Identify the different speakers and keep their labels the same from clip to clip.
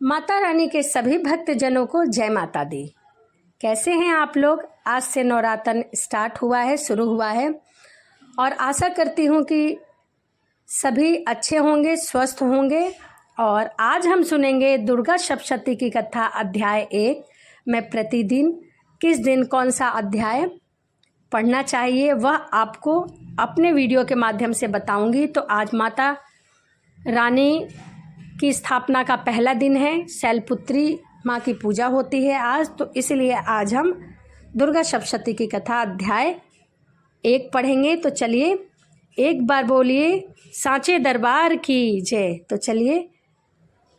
Speaker 1: माता रानी के सभी भक्तजनों को जय माता दी। कैसे हैं आप लोग? आज से नवरात्र स्टार्ट हुआ है, शुरू हुआ है और आशा करती हूँ कि सभी अच्छे होंगे, स्वस्थ होंगे। और आज हम सुनेंगे दुर्गा सप्तशती की कथा अध्याय 1। मैं प्रतिदिन किस दिन कौन सा अध्याय पढ़ना चाहिए वह आपको अपने वीडियो के माध्यम से बताऊंगी। तो आज माता रानी की स्थापना का पहला दिन है, शैलपुत्री माँ की पूजा होती है आज, तो इसलिए आज हम दुर्गा सप्तशती की कथा अध्याय 1 पढ़ेंगे। तो चलिए एक बार बोलिए सांचे दरबार की जय। तो चलिए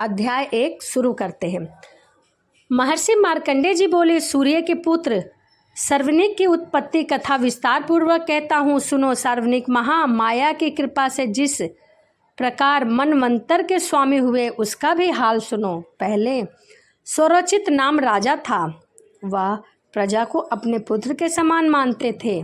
Speaker 1: अध्याय 1 शुरू करते हैं। महर्षि मार्कंडेय जी बोले, सूर्य के पुत्र सार्वनिक की उत्पत्ति कथा विस्तार पूर्वक कहता हूँ, सुनो। सार्वनिक महामाया की कृपा से जिस प्रकार मनवंतर के स्वामी हुए उसका भी हाल सुनो। पहले स्वरोचित नाम राजा था। वह प्रजा को अपने पुत्र के समान मानते थे,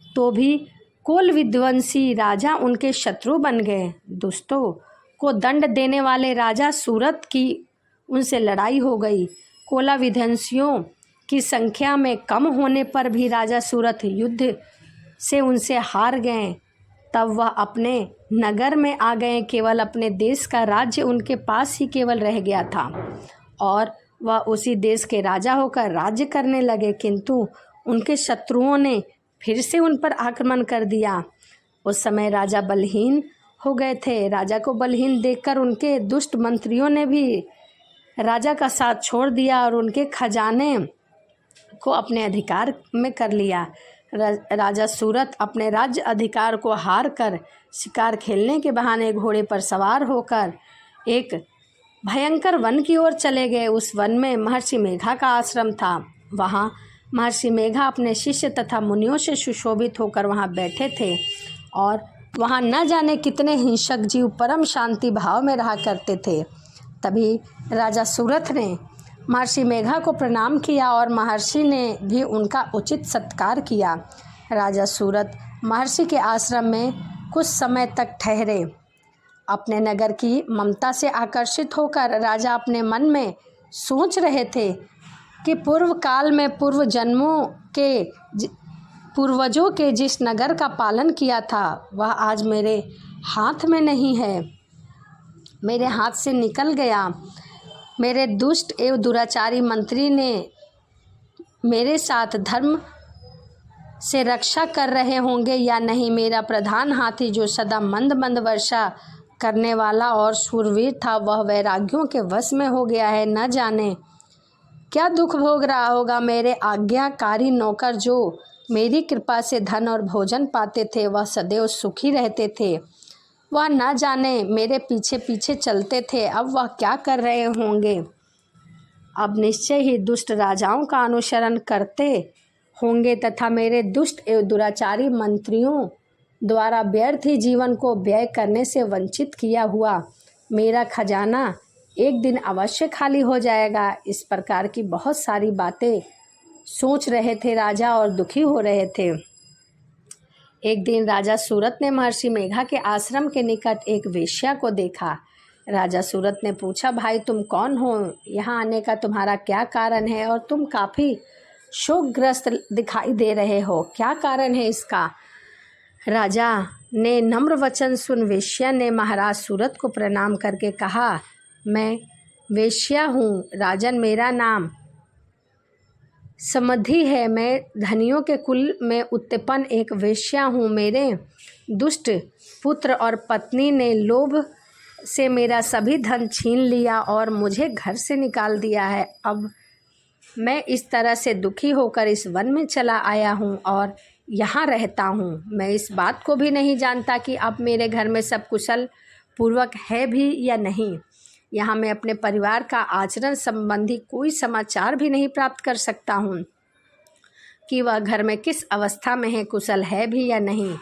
Speaker 1: तो भी कोल विध्वंसी राजा उनके शत्रु बन गए। दुष्टों को दंड देने वाले राजा सूरत की उनसे लड़ाई हो गई। कोला विध्वंसियों की संख्या में कम होने पर भी राजा सूरत युद्ध से उनसे हार गए। तब वह अपने नगर में आ गए। केवल अपने देश का राज्य उनके पास ही केवल रह गया था और वह उसी देश के राजा होकर राज्य करने लगे, किंतु उनके शत्रुओं ने फिर से उन पर आक्रमण कर दिया। उस समय राजा बलहीन हो गए थे। राजा को बलहीन देखकर उनके दुष्ट मंत्रियों ने भी राजा का साथ छोड़ दिया और उनके खजाने को अपने अधिकार में कर लिया। राजा सूरत अपने राज्य अधिकार को हार कर शिकार खेलने के बहाने घोड़े पर सवार होकर एक भयंकर वन की ओर चले गए। उस वन में महर्षि मेघा का आश्रम था। वहाँ महर्षि मेघा अपने शिष्य तथा मुनियों से सुशोभित होकर वहाँ बैठे थे और वहाँ न जाने कितने हिंसक जीव परम शांति भाव में रहा करते थे। तभी राजा सूरत ने महर्षि मेघा को प्रणाम किया और महर्षि ने भी उनका उचित सत्कार किया। राजा सूरत महर्षि के आश्रम में कुछ समय तक ठहरे। अपने नगर की ममता से आकर्षित होकर राजा अपने मन में सोच रहे थे कि पूर्व काल में पूर्वजों के जिस नगर का पालन किया था वह आज मेरे हाथ में नहीं है, मेरे हाथ से निकल गया। मेरे दुष्ट एवं दुराचारी मंत्री ने मेरे साथ धर्म से रक्षा कर रहे होंगे या नहीं। मेरा प्रधान हाथी जो सदा मंद मंद वर्षा करने वाला और शूरवीर था, वह वैरागियों के वश में हो गया है। न जाने क्या दुख भोग रहा होगा। मेरे आज्ञाकारी नौकर जो मेरी कृपा से धन और भोजन पाते थे, वह सदैव सुखी रहते थे। वह न जाने मेरे पीछे पीछे चलते थे, अब वह क्या कर रहे होंगे। अब निश्चय ही दुष्ट राजाओं का अनुसरण करते होंगे तथा मेरे दुष्ट एवं दुराचारी मंत्रियों द्वारा व्यर्थ ही जीवन को व्यय करने से वंचित किया हुआ मेरा खजाना एक दिन अवश्य खाली हो जाएगा। इस प्रकार की बहुत सारी बातें सोच रहे थे राजा और दुखी हो रहे थे। एक दिन राजा सूरत ने महर्षि मेघा के आश्रम के निकट एक वेश्या को देखा। राजा सूरत ने पूछा, भाई तुम कौन हो? यहाँ आने का तुम्हारा क्या कारण है और तुम काफ़ी शोकग्रस्त दिखाई दे रहे हो, क्या कारण है इसका? राजा ने नम्र वचन सुन वेश्या ने महाराज सूरत को प्रणाम करके कहा, मैं वेश्या हूँ राजन, मेरा नाम समधि है। मैं धनियों के कुल में उत्पन्न एक वेश्या हूँ। मेरे दुष्ट पुत्र और पत्नी ने लोभ से मेरा सभी धन छीन लिया और मुझे घर से निकाल दिया है। अब मैं इस तरह से दुखी होकर इस वन में चला आया हूँ और यहाँ रहता हूँ। मैं इस बात को भी नहीं जानता कि अब मेरे घर में सब कुशल पूर्वक है भी या नहीं। यहाँ मैं अपने परिवार का आचरण संबंधी कोई समाचार भी नहीं प्राप्त कर सकता हूँ कि वह घर में किस अवस्था में है, कुशल है भी या नहीं।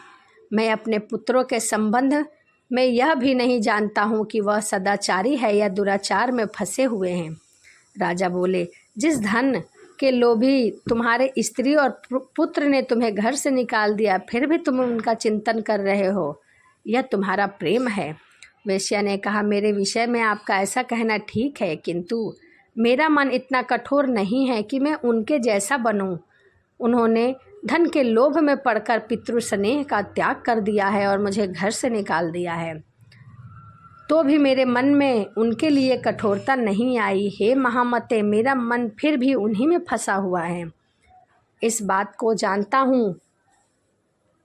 Speaker 1: मैं अपने पुत्रों के संबंध में यह भी नहीं जानता हूँ कि वह सदाचारी है या दुराचार में फंसे हुए हैं। राजा बोले, जिस धन के लोभी तुम्हारे स्त्री और पुत्र ने तुम्हें घर से निकाल दिया, फिर भी तुम उनका चिंतन कर रहे हो, यह तुम्हारा प्रेम है। वेश्या ने कहा, मेरे विषय में आपका ऐसा कहना ठीक है, किंतु मेरा मन इतना कठोर नहीं है कि मैं उनके जैसा बनूं। उन्होंने धन के लोभ में पड़कर पितृ स्नेह का त्याग कर दिया है और मुझे घर से निकाल दिया है, तो भी मेरे मन में उनके लिए कठोरता नहीं आई। हे महामते, मेरा मन फिर भी उन्हीं में फंसा हुआ है। इस बात को जानता हूँ,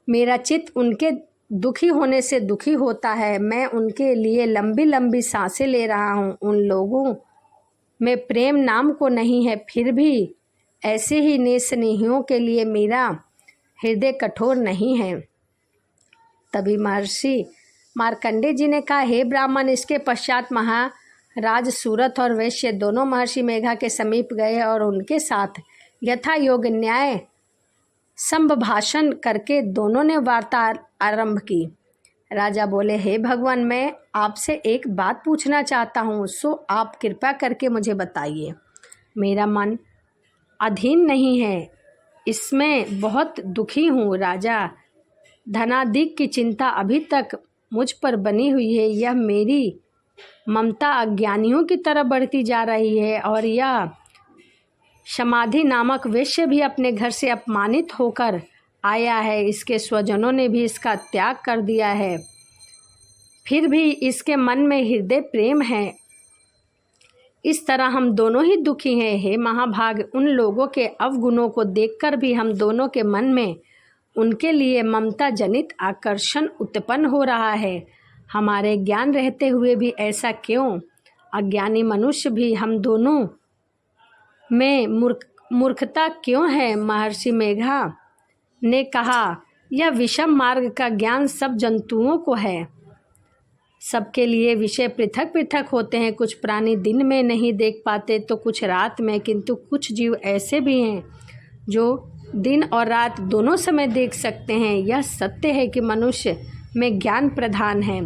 Speaker 1: मेरा चित्त उनके दुखी होने से दुखी होता है। मैं उनके लिए लंबी लंबी सांसें ले रहा हूँ। उन लोगों में प्रेम नाम को नहीं है, फिर भी ऐसे ही निस्नेहियों के लिए मेरा हृदय कठोर नहीं है। तभी महर्षि मार्कंडेय जी ने कहा, हे ब्राह्मण, इसके पश्चात महाराज सूरत और वैश्य दोनों महर्षि मेघा के समीप गए और उनके साथ यथा योग न्याय संभाषण करके दोनों ने वार्ता आरंभ की। राजा बोले, हे भगवान, मैं आपसे एक बात पूछना चाहता हूँ, सो आप कृपा करके मुझे बताइए। मेरा मन अधीन नहीं है, इसमें बहुत दुखी हूँ। राजा, धनाधिक की चिंता अभी तक मुझ पर बनी हुई है। यह मेरी ममता अज्ञानियों की तरह बढ़ती जा रही है और यह समाधि नामक वेश्य भी अपने घर से अपमानित होकर आया है। इसके स्वजनों ने भी इसका त्याग कर दिया है, फिर भी इसके मन में हृदय प्रेम है। इस तरह हम दोनों ही दुखी हैं। हे महाभाग, उन लोगों के अवगुणों को देखकर भी हम दोनों के मन में उनके लिए ममता जनित आकर्षण उत्पन्न हो रहा है। हमारे ज्ञान रहते हुए भी ऐसा क्यों? अज्ञानी मनुष्य भी हम दोनों में मूर्खता क्यों है? महर्षि मेघा ने कहा, यह विषम मार्ग का ज्ञान सब जंतुओं को है। सबके लिए विषय पृथक पृथक होते हैं। कुछ प्राणी दिन में नहीं देख पाते तो कुछ रात में, किंतु कुछ जीव ऐसे भी हैं जो दिन और रात दोनों समय देख सकते हैं। यह सत्य है कि मनुष्य में ज्ञान प्रधान है,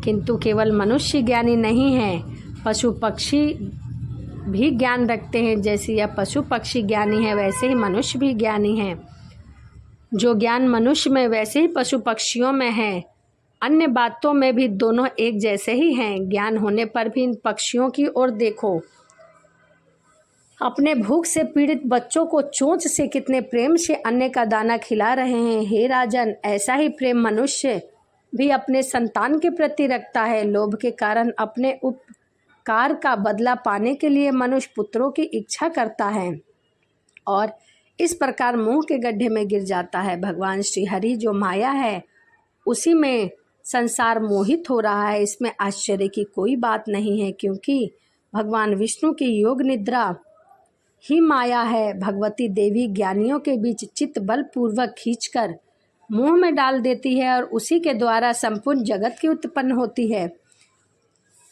Speaker 1: किंतु केवल मनुष्य ज्ञानी नहीं है, पशु पक्षी भी ज्ञान रखते हैं। जैसे यह पशु पक्षी ज्ञानी है, वैसे ही मनुष्य भी ज्ञानी है। जो ज्ञान मनुष्य में वैसे ही पशु पक्षियों में है। अन्य बातों में भी दोनों एक जैसे ही हैं। ज्ञान होने पर भी इन पक्षियों की ओर देखो, अपने भूख से पीड़ित बच्चों को चोंच से कितने प्रेम से अन्न का दाना खिला रहे हैं। हे राजन, ऐसा ही प्रेम मनुष्य भी अपने संतान के प्रति रखता है। लोभ के कारण अपने उपकार का बदला पाने के लिए मनुष्य पुत्रों की इच्छा करता है और इस प्रकार मोह के गड्ढे में गिर जाता है। भगवान श्री हरि जो माया है, उसी में संसार मोहित हो रहा है। इसमें आश्चर्य की कोई बात नहीं है, क्योंकि भगवान विष्णु की योग निद्रा ही माया है। भगवती देवी ज्ञानियों के बीच चित्त बलपूर्वक खींचकर मुंह में डाल देती है और उसी के द्वारा संपूर्ण जगत की उत्पन्न होती है।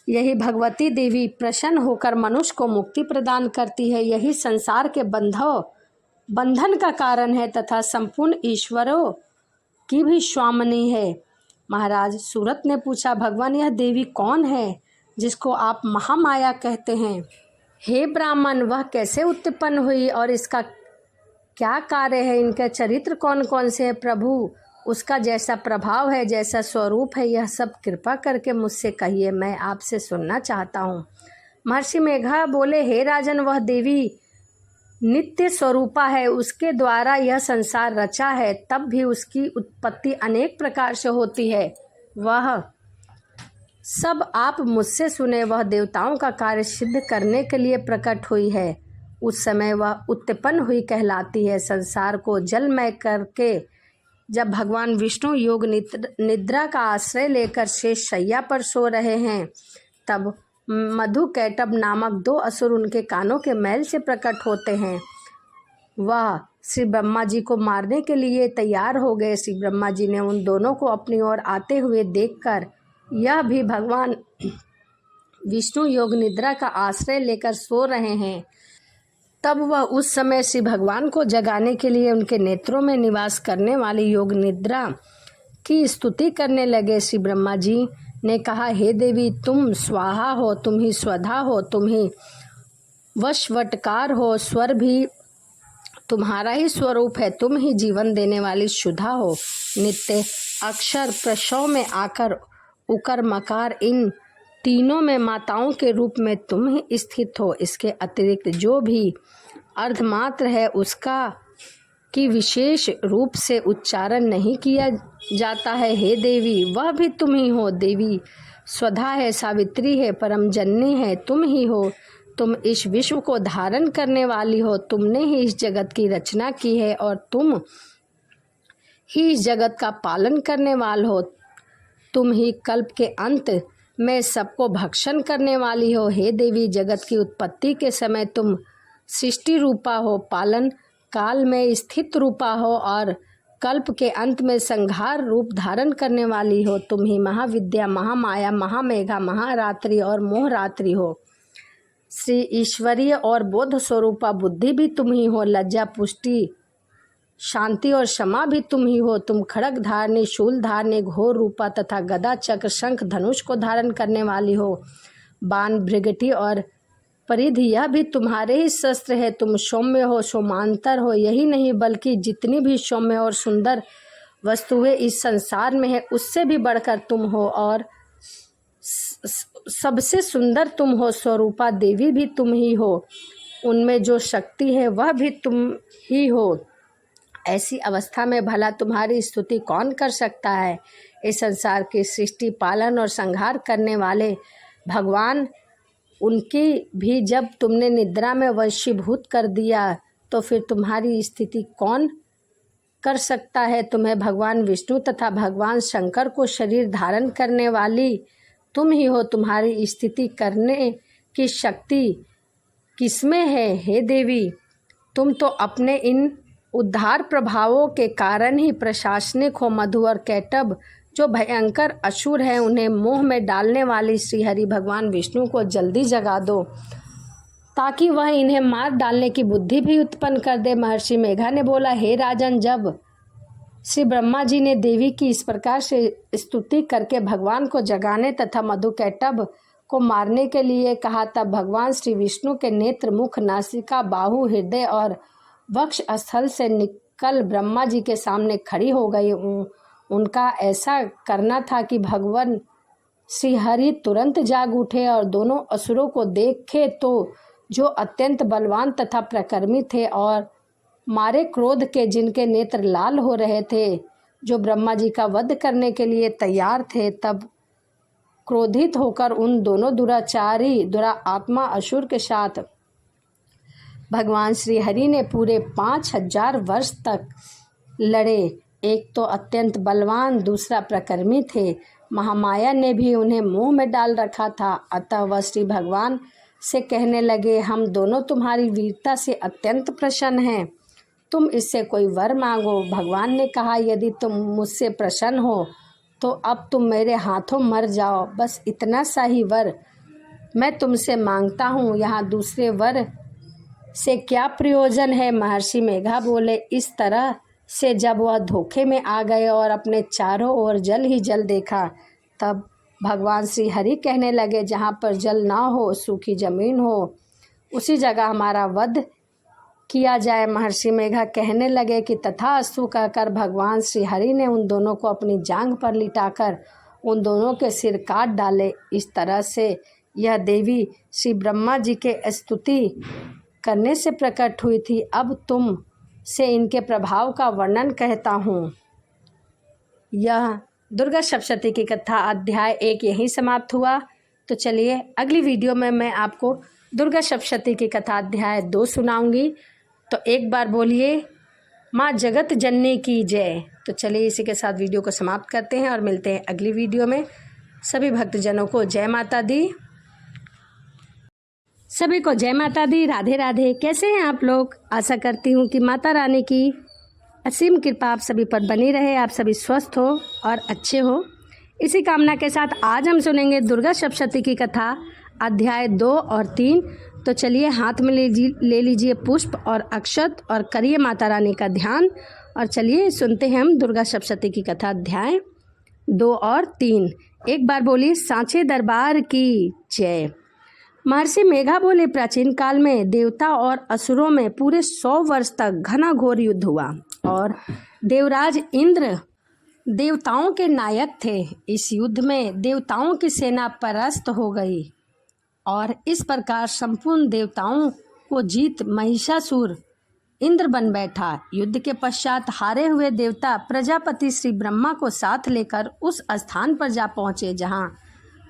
Speaker 1: यही भगवती देवी प्रसन्न होकर मनुष्य को मुक्ति प्रदान करती है। यही संसार के बंधन का कारण है तथा संपूर्ण ईश्वरों की भी स्वामिनी है। महाराज सूरत ने पूछा, भगवान, यह देवी कौन है जिसको आप महामाया कहते हैं? हे ब्राह्मण, वह कैसे उत्पन्न हुई और इसका क्या कार्य है? इनके चरित्र कौन कौन से हैं? प्रभु, उसका जैसा प्रभाव है, जैसा स्वरूप है, यह सब कृपा करके मुझसे कहिए, मैं आपसे सुनना चाहता हूँ। महर्षि मेघा बोले, हे राजन, वह देवी नित्य स्वरूपा है। उसके द्वारा यह संसार रचा है, तब भी उसकी उत्पत्ति अनेक प्रकार से होती है। वह सब आप मुझसे सुने। वह देवताओं का कार्य सिद्ध करने के लिए प्रकट हुई है। उस समय वह उत्पन्न हुई कहलाती है। संसार को जलमय करके जब भगवान विष्णु योग निद्रा का आश्रय लेकर शेष शैया पर सो रहे हैं, तब मधु कैटभ नामक दो असुर उनके कानों के मैल से प्रकट होते हैं। वह श्री ब्रह्मा जी को मारने के लिए तैयार हो गए। श्री ब्रह्मा जी ने उन दोनों को अपनी ओर आते हुए देखकर यह भी भगवान विष्णु योग निद्रा का आश्रय लेकर सो रहे हैं, तब वह उस समय श्री भगवान को जगाने के लिए उनके नेत्रों में निवास करने वाली योग निद्रा की स्तुति करने लगे। श्री ब्रह्मा जी ने कहा, हे देवी, तुम स्वाहा हो, तुम ही स्वधा हो, तुम ही वशवटकार हो, स्वर भी तुम्हारा ही स्वरूप है, तुम ही जीवन देने वाली शुद्धा हो। नित्य अक्षर प्रसव में आकर उकर मकार इन तीनों में माताओं के रूप में तुम ही स्थित हो। इसके अतिरिक्त जो भी अर्धमात्र है उसका की विशेष रूप से उच्चारण नहीं किया जाता है। हे देवी, वह भी तुम ही हो। देवी स्वधा है, सावित्री है, परम जननी है, तुम ही हो। तुम इस विश्व को धारण करने वाली हो। तुमने ही इस जगत की रचना की है और तुम ही इस जगत का पालन करने वाले हो। तुम ही कल्प के अंत में सबको भक्षण करने वाली हो। हे देवी, जगत की उत्पत्ति के समय तुम सृष्टि रूपा हो, पालन काल में स्थित रूपा हो और कल्प के अंत में संहार रूप धारण करने वाली हो। तुम ही महाविद्या, महामाया, महामेघा, महारात्रि और मोहरात्रि हो। श्री ईश्वरीय और बोध स्वरूपा बुद्धि भी तुम ही हो। लज्जा, पुष्टि, शांति और क्षमा भी तुम ही हो। तुम खड़ग धारणी, शूल धारणी, घोर रूपा तथा गदा, चक्र, शंख, धनुष को धारण करने वाली हो। बाण, भृगटी और परिधि यह भी तुम्हारे ही शस्त्र है। तुम सौम्य हो, सोमांतर हो। यही नहीं बल्कि जितनी भी सौम्य और सुंदर वस्तुएं इस संसार में है उससे भी बढ़कर तुम हो और सबसे सुंदर तुम हो। स्वरूपा देवी भी तुम ही हो। उनमें जो शक्ति है वह भी तुम ही हो। ऐसी अवस्था में भला तुम्हारी स्तुति कौन कर सकता है। इस संसार की सृष्टि, पालन और संहार करने वाले भगवान, उनकी भी जब तुमने निद्रा में वशीभूत कर दिया तो फिर तुम्हारी स्थिति कौन कर सकता है। तुम्हें भगवान विष्णु तथा भगवान शंकर को शरीर धारण करने वाली तुम ही हो। तुम्हारी स्थिति करने की शक्ति किसमें है। हे देवी, तुम तो अपने इन उद्धार प्रभावों के कारण ही प्रशासनिक हो। मधु और कैटभ जो भयंकर असुर हैं उन्हें मोह में डालने वाली श्री हरि भगवान विष्णु को जल्दी जगा दो ताकि वह इन्हें मार डालने की बुद्धि भी उत्पन्न कर दे। महर्षि मेघा ने बोला, हे राजन, जब श्री ब्रह्मा जी ने देवी की इस प्रकार से स्तुति करके भगवान को जगाने तथा मधु कैटभ को मारने के लिए कहा तब भगवान श्री विष्णु के नेत्र, मुख, नासिका, बाहु, हृदय और वक्ष स्थल से निकल ब्रह्मा जी के सामने खड़ी हो गई। उनका ऐसा करना था कि भगवान श्री हरि तुरंत जाग उठे और दोनों असुरों को देखे तो जो अत्यंत बलवान तथा प्रकर्मी थे और मारे क्रोध के जिनके नेत्र लाल हो रहे थे, जो ब्रह्मा जी का वध करने के लिए तैयार थे, तब क्रोधित होकर उन दोनों दुराचारी दुरात्मा असुर के साथ भगवान श्री हरि ने पूरे 5000 वर्ष तक लड़े। एक तो अत्यंत बलवान, दूसरा प्रकर्मी थे। महामाया ने भी उन्हें मुंह में डाल रखा था। अतः वह श्री भगवान से कहने लगे, हम दोनों तुम्हारी वीरता से अत्यंत प्रसन्न हैं, तुम इससे कोई वर मांगो। भगवान ने कहा, यदि तुम मुझसे प्रसन्न हो तो अब तुम मेरे हाथों मर जाओ। बस इतना सा ही वर मैं तुमसे मांगता हूँ, यहाँ दूसरे वर से क्या प्रयोजन है। महर्षि मेघा बोले, इस तरह से जब वह धोखे में आ गए और अपने चारों ओर जल ही जल देखा, तब भगवान श्री हरि कहने लगे, जहाँ पर जल ना हो, सूखी जमीन हो, उसी जगह हमारा वध किया जाए। महर्षि मेघा कहने लगे कि तथास्तु कहकर भगवान श्री हरि ने उन दोनों को अपनी जांघ पर लिटाकर उन दोनों के सिर काट डाले। इस तरह से यह देवी श्री ब्रह्मा जी के स्तुति करने से प्रकट हुई थी। अब तुम से इनके प्रभाव का वर्णन कहता हूँ। यह दुर्गा सप्तशती की कथा अध्याय 1 यहीं समाप्त हुआ। तो चलिए अगली वीडियो में मैं आपको दुर्गा सप्तशती की कथा अध्याय 2 सुनाऊंगी। तो एक बार बोलिए, माँ जगत जननी की जय। तो चलिए इसी के साथ वीडियो को समाप्त करते हैं और मिलते हैं अगली वीडियो में। सभी भक्तजनों को जय माता दी। सभी को जय माता दी, राधे राधे। कैसे हैं आप लोग? आशा करती हूँ कि माता रानी की असीम कृपा आप सभी पर बनी रहे, आप सभी स्वस्थ हो और अच्छे हो। इसी कामना के साथ आज हम सुनेंगे दुर्गा सप्तशती की कथा अध्याय 2 और 3। तो चलिए हाथ में ले लीजिए पुष्प और अक्षत और करिए माता रानी का ध्यान और चलिए सुनते हैं हम दुर्गा सप्तशती की कथा अध्याय 2 और 3। एक बार बोलिए, सांचे दरबार की जय। महर्षि मेघा बोले, प्राचीन काल में देवता और असुरों में पूरे 100 वर्ष तक घना घोर युद्ध हुआ और देवराज इंद्र देवताओं के नायक थे। इस युद्ध में देवताओं की सेना परास्त हो गई और इस प्रकार संपूर्ण देवताओं को जीत महिषासुर इंद्र बन बैठा। युद्ध के पश्चात हारे हुए देवता प्रजापति श्री ब्रह्मा को साथ लेकर उस स्थान पर जा पहुँचे जहाँ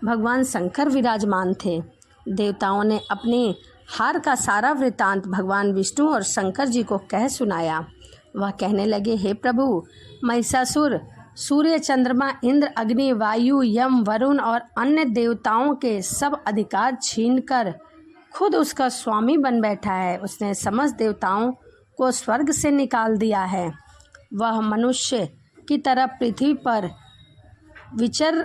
Speaker 1: भगवान शंकर विराजमान थे। देवताओं ने अपनी हार का सारा वृतांत भगवान विष्णु और शंकर जी को कह सुनाया। वह कहने लगे, हे प्रभु, महिषासुर सूर्य, चंद्रमा, इंद्र, अग्नि, वायु, यम, वरुण और अन्य देवताओं के सब अधिकार छीनकर खुद उसका स्वामी बन बैठा है। उसने समस्त देवताओं को स्वर्ग से निकाल दिया है। वह मनुष्य की तरह पृथ्वी पर विचर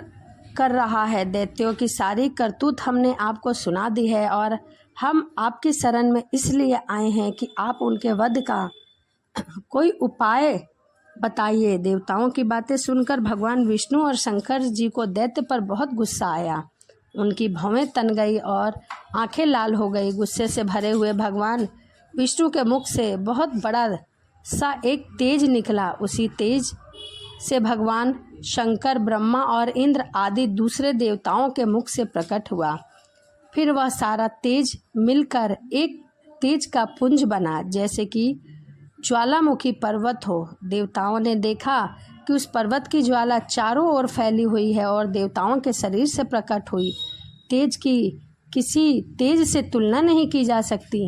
Speaker 1: कर रहा है। दैत्यों की सारी करतूत हमने आपको सुना दी है और हम आपकी शरण में इसलिए आए हैं कि आप उनके वध का कोई उपाय बताइए। देवताओं की बातें सुनकर भगवान विष्णु और शंकर जी को दैत्य पर बहुत गुस्सा आया। उनकी भौहें तन गई और आंखें लाल हो गई। गुस्से से भरे हुए भगवान विष्णु के मुख से बहुत बड़ा सा एक तेज निकला। उसी तेज से भगवान शंकर, ब्रह्मा और इंद्र आदि दूसरे देवताओं के मुख से प्रकट हुआ। फिर वह सारा तेज मिलकर एक तेज का पुंज बना, जैसे कि ज्वालामुखी पर्वत हो। देवताओं ने देखा कि उस पर्वत की ज्वाला चारों ओर फैली हुई है और देवताओं के शरीर से प्रकट हुई तेज की किसी तेज से तुलना नहीं की जा सकती।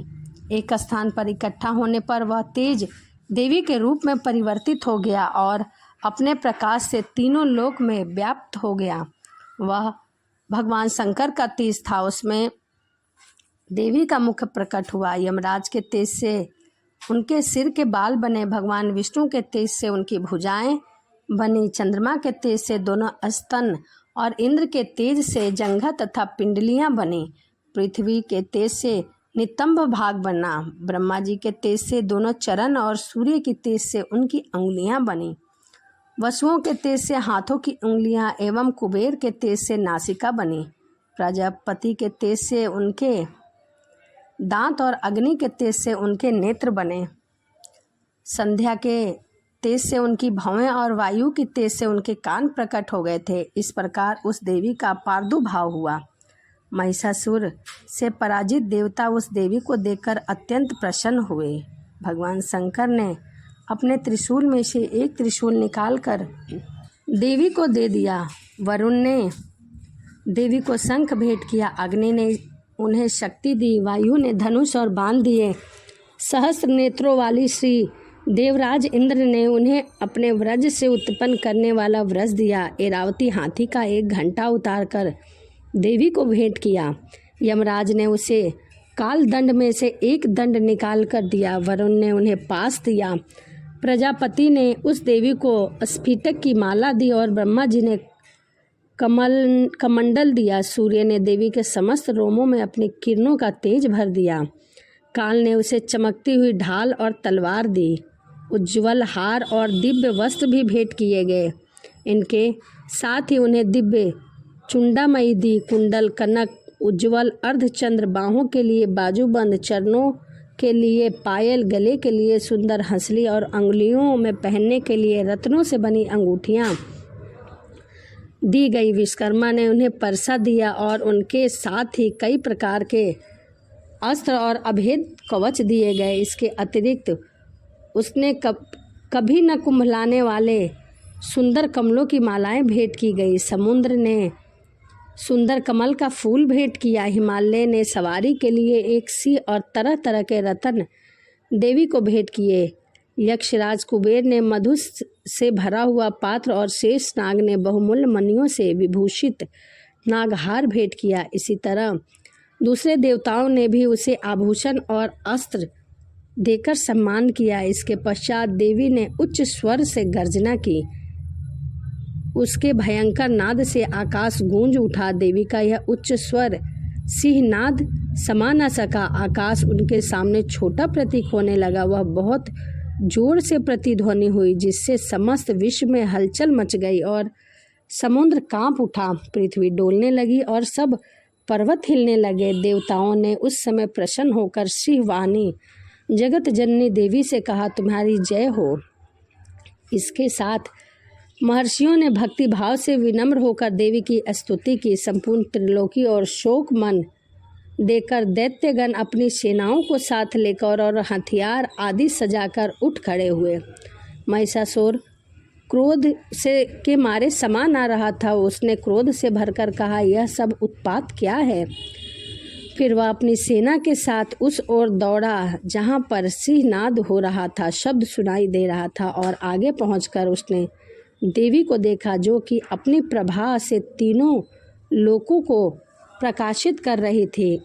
Speaker 1: एक स्थान पर इकट्ठा होने पर वह तेज देवी के रूप में परिवर्तित हो गया और अपने प्रकाश से तीनों लोक में व्याप्त हो गया। वह भगवान शंकर का तेज था। उसमें देवी का मुख प्रकट हुआ। यमराज के तेज से उनके सिर के बाल बने। भगवान विष्णु के तेज से उनकी भुजाएं बनी। चंद्रमा के तेज से दोनों स्तन और इंद्र के तेज से जंघा तथा पिंडलियां बनी। पृथ्वी के तेज से नितंब भाग बना। ब्रह्मा जी के तेज से दोनों चरण और सूर्य की तेज से उनकी अंगुलियां बनी। वसुओं के तेज से हाथों की उंगलियां एवं कुबेर के तेज से नासिका बनी। प्रजापति के तेज से उनके दांत और अग्नि के तेज से उनके नेत्र बने। संध्या के तेज से उनकी भौहें और वायु की तेज से उनके कान प्रकट हो गए थे। इस प्रकार उस देवी का प्रादुर्भाव हुआ। महिषासुर से पराजित देवता उस देवी को देखकर अत्यंत प्रसन्न हुए। भगवान शंकर ने अपने त्रिशूल में से एक त्रिशूल निकालकर देवी को दे दिया। वरुण ने देवी को शंख भेंट किया। अग्नि ने उन्हें शक्ति दी। वायु ने धनुष और बाण दिए। सहस्त्र नेत्रों वाली श्री देवराज इंद्र ने उन्हें अपने व्रज से उत्पन्न करने वाला व्रज दिया। ऐरावती हाथी का एक घंटा उतारकर देवी को भेंट किया। यमराज ने उसे काल दंड में से एक दंड निकाल कर दिया। वरुण ने उन्हें पास दिया। प्रजापति ने उस देवी को स्फटिक की माला दी और ब्रह्मा जी ने कमंडल दिया। सूर्य ने देवी के समस्त रोमों में अपनी किरणों का तेज भर दिया। काल ने उसे चमकती हुई ढाल और तलवार दी। उज्ज्वल हार और दिव्य वस्त्र भी भेंट किए गए। इनके साथ ही उन्हें दिव्य चुंडामयी दी। कुंडल, कनक, उज्ज्वल अर्धचंद्र, बाहों के लिए बाजूबंद, चरणों के लिए पायल, गले के लिए सुंदर हंसली और अंगुलियों में पहनने के लिए रत्नों से बनी अंगूठियाँ दी गई। विश्वकर्मा ने उन्हें परसा दिया और उनके साथ ही कई प्रकार के अस्त्र और अभेद कवच दिए गए। इसके अतिरिक्त उसने कभी न कुंभलाने वाले सुंदर कमलों की मालाएं भेंट की गई। समुद्र ने सुंदर कमल का फूल भेंट किया। हिमालय ने सवारी के लिए एक सिंह और तरह तरह के रत्न देवी को भेंट किए। यक्षराज कुबेर ने मधु से भरा हुआ पात्र और शेष नाग ने बहुमूल्य मणियों से विभूषित नागहार भेंट किया। इसी तरह दूसरे देवताओं ने भी उसे आभूषण और अस्त्र देकर सम्मान किया। इसके पश्चात देवी ने उच्च स्वर से गर्जना की। उसके भयंकर नाद से आकाश गूंज उठा। देवी का यह उच्च स्वर सिंहनाद समा न सका। आकाश उनके सामने छोटा प्रतीक होने लगा। वह बहुत जोर से प्रतिध्वनि हुई, जिससे समस्त विश्व में हलचल मच गई और समुद्र कांप उठा। पृथ्वी डोलने लगी और सब पर्वत हिलने लगे। देवताओं ने उस समय प्रसन्न होकर सिंहवाहिनी जगत जननी देवी से कहा, तुम्हारी जय हो। इसके साथ महर्षियों ने भक्ति भाव से विनम्र होकर देवी की स्तुति की। संपूर्ण त्रिलोकी और शोक मन देकर दैत्यगण अपनी सेनाओं को साथ लेकर और हथियार आदि सजाकर उठ खड़े हुए। महिषासुर क्रोध से के मारे समा ना रहा था। उसने क्रोध से भरकर कहा, यह सब उत्पात क्या है? फिर वह अपनी सेना के साथ उस ओर दौड़ा जहाँ पर सिंहनाद हो रहा था, शब्द सुनाई दे रहा था, और आगे पहुंचकर उसने देवी को देखा जो कि अपनी प्रभा से तीनों लोकों को प्रकाशित कर रही थी।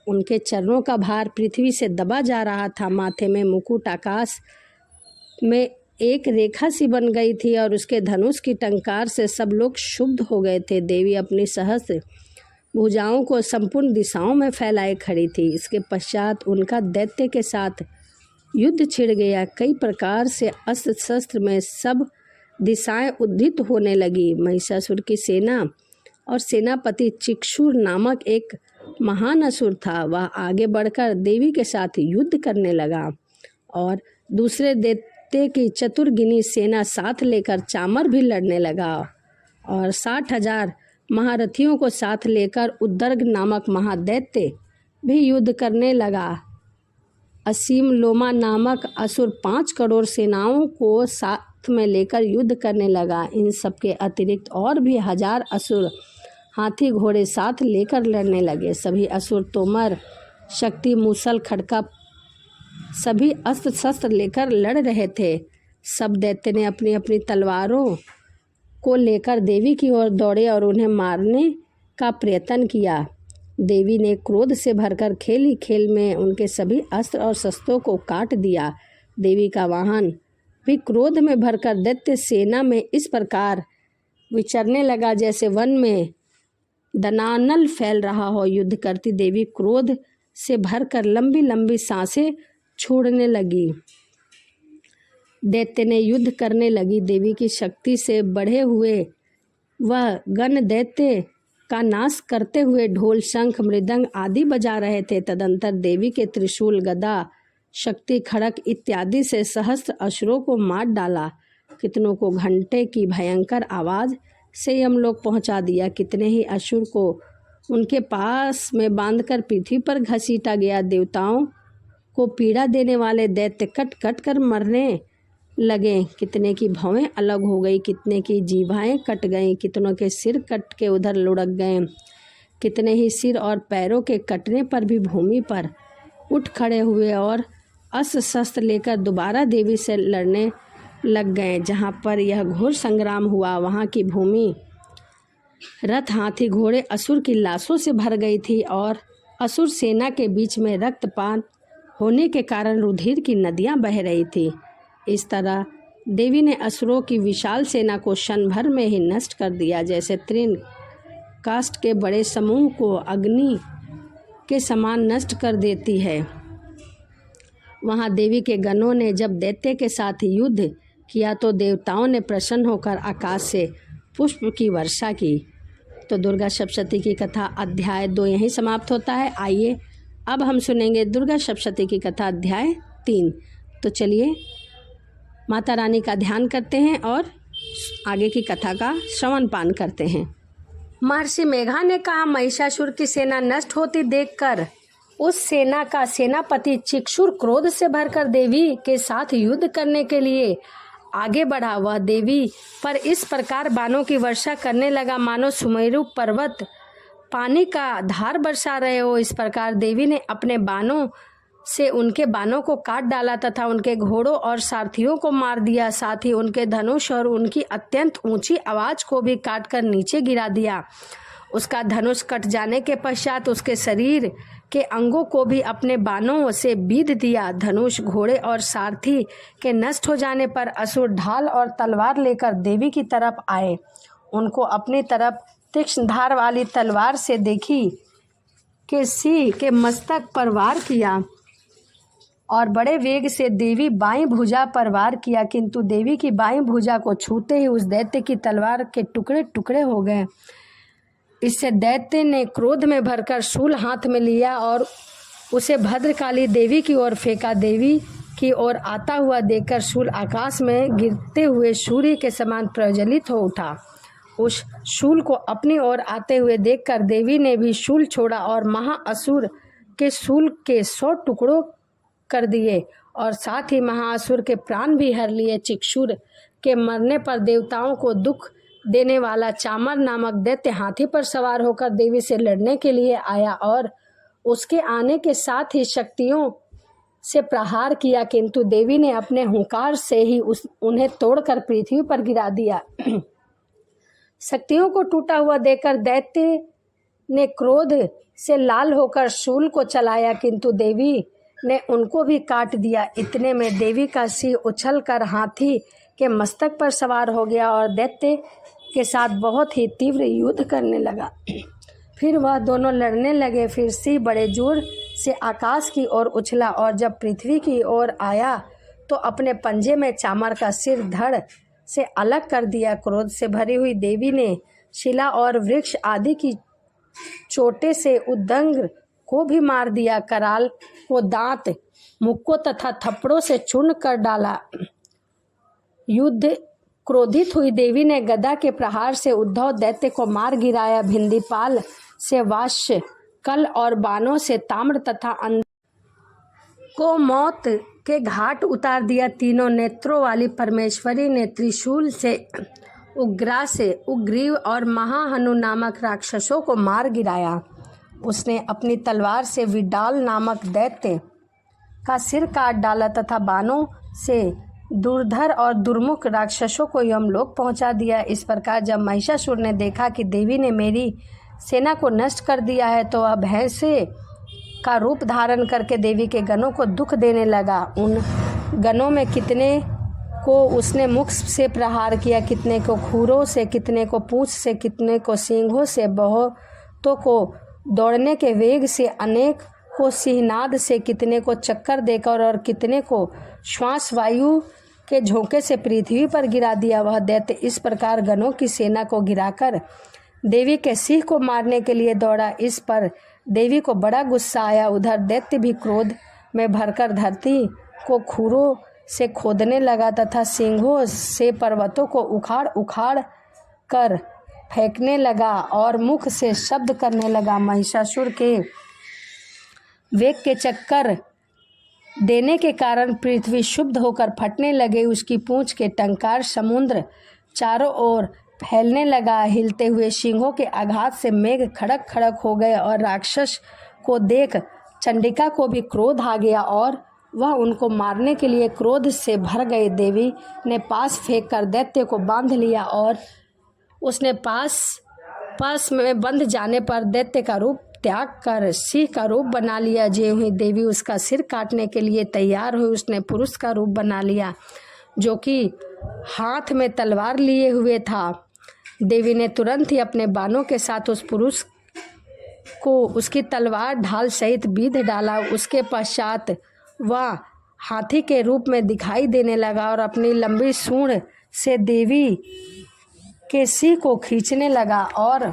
Speaker 1: उनके चरणों का भार पृथ्वी से दबा जा रहा था। माथे में मुकुट आकाश में एक रेखा सी बन गई थी और उसके धनुष की टंकार से सब लोग क्षुब्ध हो गए थे। देवी अपनी सहस्त्र भुजाओं को संपूर्ण दिशाओं में फैलाए खड़ी थी। इसके पश्चात उनका दैत्य के साथ युद्ध छिड़ गया। कई प्रकार से अस्त्र शस्त्र में सब दिशाएं उद्धित होने लगी। महिषासुर की सेना और सेनापति चिक्षुर नामक एक महान असुर था। वह आगे बढ़कर देवी के साथ युद्ध करने लगा और दूसरे दैत्य की चतुर्गिनी सेना साथ लेकर चामर भी लड़ने लगा और 60,000 महारथियों को साथ लेकर उद्दर्ग नामक महादैत्य भी युद्ध करने लगा। असीम लोमा नामक असुर 5 करोड़ सेनाओं को साथ में लेकर युद्ध करने लगा। इन सबके अतिरिक्त और भी 1000 असुर हाथी घोड़े साथ लेकर लड़ने लगे। सभी असुर तोमर, शक्ति, मूसल, खड़का सभी अस्त्र शस्त्र लेकर लड़ रहे थे। सब दैत्य ने अपनी अपनी तलवारों को लेकर देवी की ओर दौड़े और उन्हें मारने का प्रयत्न किया। देवी ने क्रोध से भरकर खेल ही खेल में उनके सभी अस्त्र और शस्त्रों को काट दिया। देवी का वाहन भी क्रोध में भरकर दैत्य सेना में इस प्रकार विचरने लगा जैसे वन में दनानल फैल रहा हो। युद्ध करती देवी क्रोध से भरकर लंबी लंबी सांसें छोड़ने लगी। दैत्य ने युद्ध करने लगी। देवी की शक्ति से बढ़े हुए वह गण दैत्य का नाश करते हुए ढोल, शंख, मृदंग आदि बजा रहे थे। तदंतर देवी के त्रिशूल, गदा, शक्ति, खड़क इत्यादि से सहस्त्र असुरों को मार डाला। कितनों को घंटे की भयंकर आवाज़ से यमलोक पहुंचा दिया। कितने ही असुर को उनके पास में बांधकर पृथ्वी पर घसीटा गया। देवताओं को पीड़ा देने वाले दैत्य कट कट कर मरने लगे। कितने की भौहें अलग हो गई, कितने की जीभाएं कट गईं, कितनों के सिर कट के उधर लुढ़क गए। कितने ही सिर और पैरों के कटने पर भी भूमि पर उठ खड़े हुए और अस्त्र शस्त्र लेकर दोबारा देवी से लड़ने लग गए। जहाँ पर यह घोर संग्राम हुआ वहाँ की भूमि रथ, हाथी, घोड़े, असुर की लाशों से भर गई थी और असुर सेना के बीच में रक्तपात होने के कारण रुधिर की नदियाँ बह रही थी। इस तरह देवी ने असुरों की विशाल सेना को क्षण भर में ही नष्ट कर दिया, जैसे तृण काष्ठ के बड़े समूह को अग्नि के समान नष्ट कर देती है। वहाँ देवी के गणों ने जब दैत्य के साथ युद्ध किया तो देवताओं ने प्रसन्न होकर आकाश से पुष्प की वर्षा की। तो दुर्गा सप्तशती की कथा अध्याय 2 यहीं समाप्त होता है। आइए अब हम सुनेंगे दुर्गा सप्तशती की कथा अध्याय 3। तो चलिए माता रानी का ध्यान करते हैं और आगे की कथा का श्रवण पान करते हैं। महर्षि मेघा ने कहा, महिषासुर की सेना नष्ट होती देखकर उस सेना का सेनापति चिक्षुर क्रोध से भरकर देवी के साथ युद्ध करने के लिए आगे बढ़ा। वह देवी पर इस प्रकार बाणों की वर्षा करने लगा मानो सुमेरु पर्वत पानी का धार बरसा रहे हो। इस प्रकार देवी ने अपने बाणों से उनके बाणों को काट डाला तथा उनके घोड़ों और सारथियों को मार दिया। साथ ही उनके धनुष और उनकी अत्यंत ऊंची आवाज को भी काटकर नीचे गिरा दिया। उसका धनुष कट जाने के पश्चात उसके शरीर के अंगों को भी अपने बाणों से बीध दिया। धनुष, घोड़े और सारथी के नष्ट हो जाने पर असुर ढाल और तलवार लेकर देवी की तरफ आए। उनको अपनी तरफ तीक्ष्ण धार वाली तलवार से देखी के सिंह के मस्तक पर वार किया और बड़े वेग से देवी बाईं भुजा पर वार किया, किंतु देवी की बाईं भुजा को छूते ही उस दैत्य की तलवार के टुकड़े टुकड़े हो गए। इससे दैत्य ने क्रोध में भरकर शूल हाथ में लिया और उसे भद्रकाली देवी की ओर फेंका। देवी की ओर आता हुआ देखकर शूल आकाश में गिरते हुए सूर्य के समान प्रज्वलित हो उठा। उस शूल को अपनी ओर आते हुए देखकर देवी ने भी शूल छोड़ा और महाअसुर के शूल के 100 टुकड़ों कर दिए और साथ ही महाअसुर के प्राण भी हर लिए। चिक्षुर के मरने पर देवताओं को दुख देने वाला चामर नामक दैत्य हाथी पर सवार होकर देवी से लड़ने के लिए आया और उसके आने के साथ ही शक्तियों से प्रहार किया, किंतु देवी ने अपने हुंकार से ही उन्हें तोड़कर पृथ्वी पर गिरा दिया। शक्तियों को टूटा हुआ देखकर दैत्य ने क्रोध से लाल होकर शूल को चलाया, किंतु देवी ने उनको भी काट दिया। इतने में देवी का सिंह उछलकर हाथी के मस्तक पर सवार हो गया और दैत्य के साथ बहुत ही तीव्र युद्ध करने लगा। फिर वह दोनों लड़ने लगे। फिर सिंह बड़े जोर से आकाश की ओर उछला और जब पृथ्वी की ओर आया तो अपने पंजे में चामर का सिर धड़ से अलग कर दिया। क्रोध से भरी हुई देवी ने शिला और वृक्ष आदि की चोटे से उद्दंग को भी मार दिया। कराल को दांत, मुक्कों तथा थप्पड़ों से चूर्ण कर डाला। युद्ध क्रोधित हुई देवी ने गदा के प्रहार से उद्धव दैत्य को मार गिराया। भिंदीपाल से वाष्य कल और बाणों से ताम्र तथा अंध को मौत के घाट उतार दिया। तीनों नेत्रों वाली परमेश्वरी ने त्रिशूल से उग्रा से उग्रीव और महाहनु नामक राक्षसों को मार गिराया। उसने अपनी तलवार से विडाल नामक दैत्य का सिर काट डाला तथा बाणों से दुर्धर और दुर्मुख राक्षसों को यमलोक पहुंचा दिया। इस प्रकार जब महिषासुर ने देखा कि देवी ने मेरी सेना को नष्ट कर दिया है तो वह भैंसे का रूप धारण करके देवी के गणों को दुख देने लगा। उन गणों में कितने को उसने मुख से प्रहार किया, कितने को खूरों से, कितने को पूंछ से, कितने को सींगों से, बहुतों को दौड़ने के वेग से, अनेक को सिंहनाद से, कितने को चक्कर देकर और कितने को श्वास वायु के झोंके से पृथ्वी पर गिरा दिया। वह दैत्य इस प्रकार गणों की सेना को गिराकर देवी के सिंह को मारने के लिए दौड़ा। इस पर देवी को बड़ा गुस्सा आया। उधर दैत्य भी क्रोध में भरकर धरती को खूरों से खोदने लगा तथा सिंहों से पर्वतों को उखाड़ उखाड़ कर फेंकने लगा और मुख से शब्द करने लगा। महिषासुर के वेग के चक्कर देने के कारण पृथ्वी शुद्ध होकर फटने लगे। उसकी पूंछ के टंकार समुद्र चारों ओर फैलने लगा। हिलते हुए सिंहों के आघात से मेघ खड़क खड़क हो गए और राक्षस को देख चंडिका को भी क्रोध आ गया और वह उनको मारने के लिए क्रोध से भर गए। देवी ने पास फेंक कर दैत्य को बांध लिया और उसने पास में बंध जाने पर दैत्य का रूप त्याग कर सिंह का रूप बना लिया। ज्यों ही देवी उसका सिर काटने के लिए तैयार हुई, उसने पुरुष का रूप बना लिया जो कि हाथ में तलवार लिए हुए था। देवी ने तुरंत ही अपने बाणों के साथ उस पुरुष को उसकी तलवार ढाल सहित बीध डाला। उसके पश्चात वह हाथी के रूप में दिखाई देने लगा और अपनी लंबी सूंड से देवी के सिंह को खींचने लगा और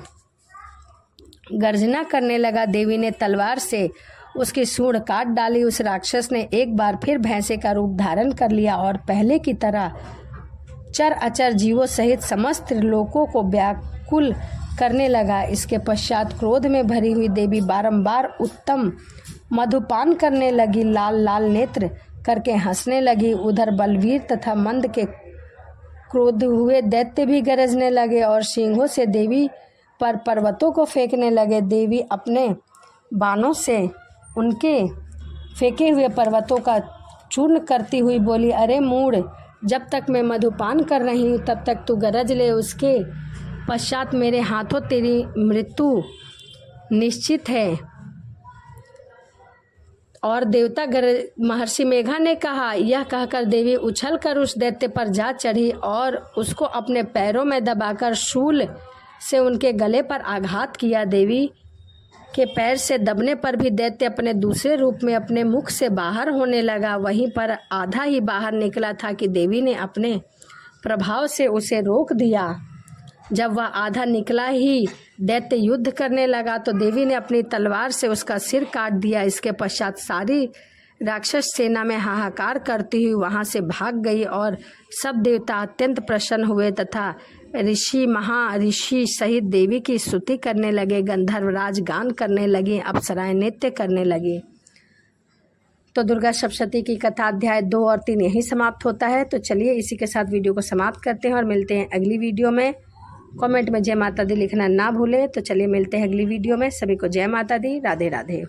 Speaker 1: गर्जना करने लगा। देवी ने तलवार से उसकी सूंड काट डाली। उस राक्षस ने एक बार फिर भैंसे का रूप धारण कर लिया और पहले की तरह चर अचर जीवों सहित समस्त लोगों को व्याकुल करने लगा। इसके पश्चात क्रोध में भरी हुई देवी बारंबार उत्तम मधुपान करने लगी, लाल लाल नेत्र करके हंसने लगी। उधर बलवीर तथा मंद के क्रोध हुए दैत्य भी गरजने लगे और सिंहों से देवी पर पर्वतों को फेंकने लगे। देवी अपने बाणों से उनके फेंके हुए पर्वतों का चूर्ण करती हुई बोली, अरे मूढ़, जब तक मैं मधुपान कर रही हूँ तब तक तू गरज ले, उसके पश्चात मेरे हाथों तेरी मृत्यु निश्चित है। और देवता महर्षि मेघा ने कहा। यह कहकर देवी उछलकर उस दैत्य पर जा चढ़ी और उसको अपने पैरों में दबाकर शूल से उनके गले पर आघात किया। देवी के पैर से दबने पर भी दैत्य अपने दूसरे रूप में अपने मुख से बाहर होने लगा। वहीं पर आधा ही बाहर निकला था कि देवी ने अपने प्रभाव से उसे रोक दिया। जब वह आधा निकला ही दैत्य युद्ध करने लगा तो देवी ने अपनी तलवार से उसका सिर काट दिया। इसके पश्चात सारी राक्षस सेना में हाहाकार करती हुई वहां से भाग गई और सब देवता अत्यंत प्रसन्न हुए तथा ऋषि सहित देवी की स्तुति करने लगे। गंधर्वराज गान करने लगे, अप्सराएं नृत्य करने लगी। तो दुर्गा सप्तशती की कथा अध्याय 2 और 3 यहीं समाप्त होता है। तो चलिए इसी के साथ वीडियो को समाप्त करते हैं और मिलते हैं अगली वीडियो में। कमेंट में जय माता दी लिखना ना भूलें। तो चलिए मिलते हैं अगली वीडियो में। सभी को जय माता दी, राधे राधे।